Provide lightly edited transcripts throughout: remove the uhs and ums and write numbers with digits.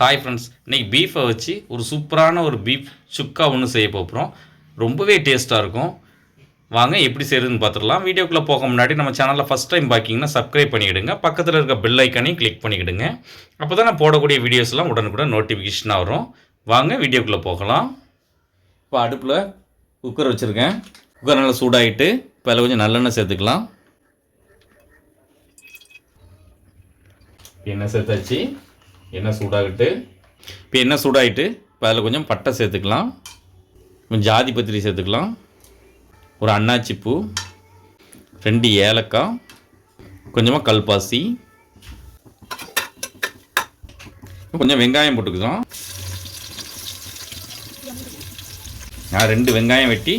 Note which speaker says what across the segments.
Speaker 1: Hi friends, இன்றைக்கி பீஃபை வச்சு ஒரு சூப்பரான ஒரு பீஃப் சுக்கா ஒன்று செய்ய போகிறோம். ரொம்பவே டேஸ்ட்டாக இருக்கும். வாங்க எப்படி செய்கிறதுன்னு பார்த்துடலாம். வீடியோக்குள்ளே போக முன்னாடி நம்ம சேனலில் ஃபஸ்ட் டைம் பார்க்கிங்கன்னா சப்ஸ்கிரைப் பண்ணிவிடுங்க. பக்கத்தில் இருக்க பெல் ஐக்கானையும் கிளிக் பண்ணிக்கிடுங்க. அப்போ தான் நான் போடக்கூடிய வீடியோஸ்லாம் உடனுக்குடன் நோட்டிஃபிகேஷனாக வரும். வாங்க வீடியோக்குள்ளே போகலாம். இப்போ அடுப்பில் குக்கர் வச்சுருக்கேன். குக்கர் நல்லா சூடாகிட்டு இப்போ அதில் கொஞ்சம் நல்லெண்ணெய் சேர்த்துக்கலாம். எண்ணெய் சேர்த்தாச்சு. எண்ணெய் சூடாகிட்டு இப்போ எண்ணெய் சூடாகிட்டு இப்போ அதில் கொஞ்சம் பட்டை சேர்த்துக்கலாம், கொஞ்சம் ஜாதி பத்திரி சேர்த்துக்கலாம், ஒரு அன்னாச்சி பூ, 2 ஏலக்காய், கொஞ்சமாக கல்பாசி, கொஞ்சம் வெங்காயம் போட்டுக்கலாம். நான் 2 வெங்காயம் வெட்டி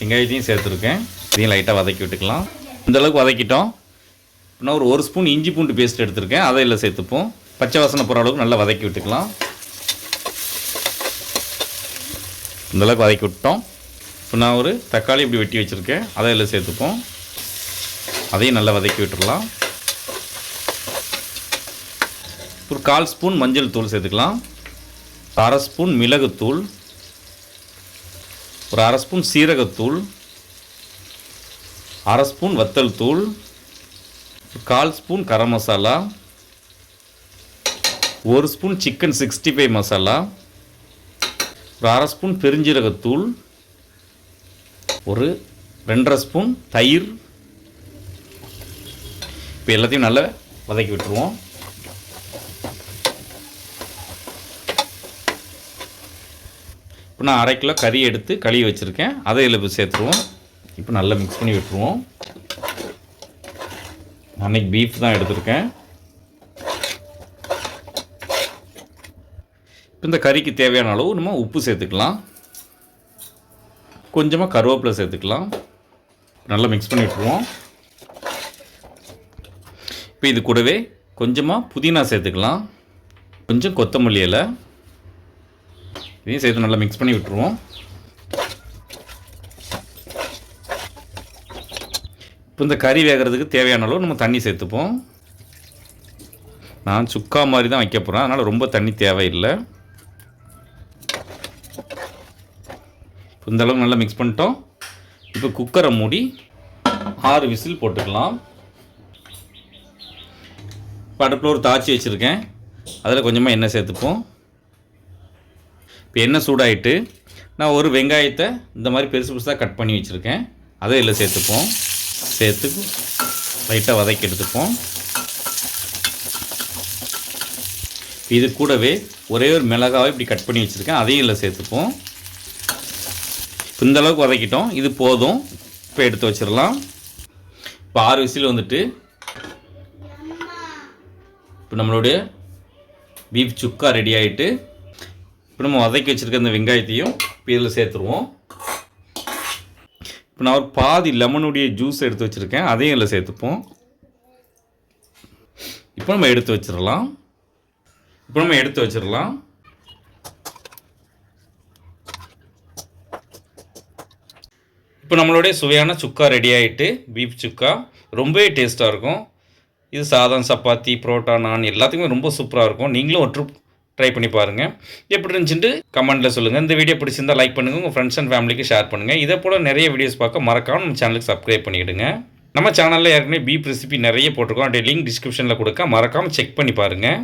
Speaker 1: வெங்காயத்தையும் சேர்த்துருக்கேன். இதையும் லைட்டாக வதக்கி விட்டுக்கலாம். இந்தளவுக்கு வதக்கிட்டோம். இன்னும் ஒரு ஸ்பூன் இஞ்சி பூண்டு பேஸ்ட் எடுத்துருக்கேன், அதை இல்லை சேர்த்துப்போம். பச்சை வாசனை போகிற அளவுக்கு நல்லா வதக்கி விட்டுக்கலாம். இந்தளவுக்கு வதக்கி விட்டோம். இப்போ நான் ஒரு தக்காளி இப்படி வெட்டி வச்சுருக்கேன், அதை இல்லை சேர்த்துப்போம். அதையும் நல்லா வதக்கி விட்டுடலாம். ஒரு 1/4 ஸ்பூன் மஞ்சள் தூள் சேர்த்துக்கலாம், 1/2 ஸ்பூன் மிளகுத்தூள், ஒரு 1/2 ஸ்பூன் சீரகத்தூள், 1/2 ஸ்பூன் வத்தல் தூள், 1/4 spoon garam masala, 1 spoon chicken 65 masala, ஒரு 1/2 ஸ்பூன் பெருஞ்சீரகத்தூள், ஒரு 2.5 ஸ்பூன் தயிர். இப்போ எல்லாத்தையும் நல்லா வதக்கி விட்டுருவோம். இப்போ நான் 1/2 கிலோ கறி எடுத்து கழுவி வச்சுருக்கேன், அதை இதில் சேர்த்துருவோம். இப்போ நல்லா மிக்ஸ் பண்ணி விட்டுருவோம். அன்றைக்கி பீஃப் தான் எடுத்திருக்கேன். இந்த கறிக்கு தேவையான அளவு நம்ம உப்பு சேர்த்துக்கலாம், கொஞ்சமாக கருவேப்பிலை சேர்த்துக்கலாம். நல்லா மிக்ஸ் பண்ணி விட்டுருவோம். இப்போ இது கூடவே கொஞ்சமாக புதினா சேர்த்துக்கலாம், கொஞ்சம் கொத்தமல்லி இலை, இதையும் சேர்த்து நல்லா மிக்ஸ் பண்ணி விட்டுருவோம். இப்போ இந்த கறி வேகிறதுக்கு தேவையான அளவு நம்ம தண்ணி சேர்த்துப்போம். நான் சுக்கா மாதிரி தான் வைக்க போகிறேன், அதனால் ரொம்ப தண்ணி தேவையில்லை. இந்த அளவுக்கு நல்லா மிக்ஸ் பண்ணிட்டோம். இப்போ குக்கரை மூடி 6 விசில் போட்டுக்கலாம். இப்போ அடுப்பில் ஒரு தாச்சி வச்சுருக்கேன், அதில் கொஞ்சமாக எண்ணெய் சேர்த்துப்போம். இப்போ எண்ணெய் சூடாகிட்டு நான் ஒரு வெங்காயத்தை இந்த மாதிரி பெருசு பெருசாக கட் பண்ணி வச்சுருக்கேன், அதை இதில் சேர்த்துப்போம். சேர்த்து லைட்டாக வதக்கி எடுத்துப்போம். இது கூடவே ஒரே ஒரு மிளகாவை இப்படி கட் பண்ணி வச்சுருக்கேன், அதையும் இதில் சேர்த்துப்போம். இந்த அளவுக்கு வதக்கிட்டோம், இது போதும். இப்போ எடுத்து வச்சிடலாம். இப்போ 6 விசில் வந்துட்டு இப்போ நம்மளுடைய பீஃப் சுக்கா ரெடி ஆகிட்டு இப்போ நம்ம வதக்கி வச்சுருக்க அந்த வெங்காயத்தையும் இப்போ இதில் சேர்த்துருவோம். இப்போ நான் ஒரு பாதி லெமனுடைய ஜூஸ் எடுத்து வச்சுருக்கேன், அதையும் இதில் சேர்த்துப்போம். இப்போ நம்ம எடுத்து வச்சிடலாம். இப்போ நம்மளுடைய சுவையான சுக்கா ரெடி ஆகிட்டு, பீஃப் சுக்கா ரொம்பவே டேஸ்ட்டாக இருக்கும். இது சாதம், சப்பாத்தி, புரோட்டா, நான் எல்லாத்துக்குமே ரொம்ப சூப்பராக இருக்கும். நீங்களும் ஒரு ட்ரிப் ட்ரை பண்ணி பாருங்கள். எப்படி இருந்துச்சுட்டு கமெண்ட்டில் சொல்லுங்கள். இந்த வீடியோ பிடிச்சிருந்தால் லைக் பண்ணுங்கள், உங்கள் ஃப்ரெண்ட்ஸ் அண்ட் ஃபேமிலிக்கு ஷேர் பண்ணுங்கள். இதே போல் நிறைய வீடியோஸ் பார்க்க மறக்காமல் நம்ம சேனலுக்கு சப்ஸ்கிரைப் பண்ணிவிடுங்க. நம்ம சேனலில் ஏற்கனவே பீஃப் ரெசிபி நிறைய போட்டிருக்கோம், அப்படியே லிங்க் டிஸ்கிரிப்ஷனில் கொடுக்க மறக்காமல் செக் பண்ணி பாருங்கள்.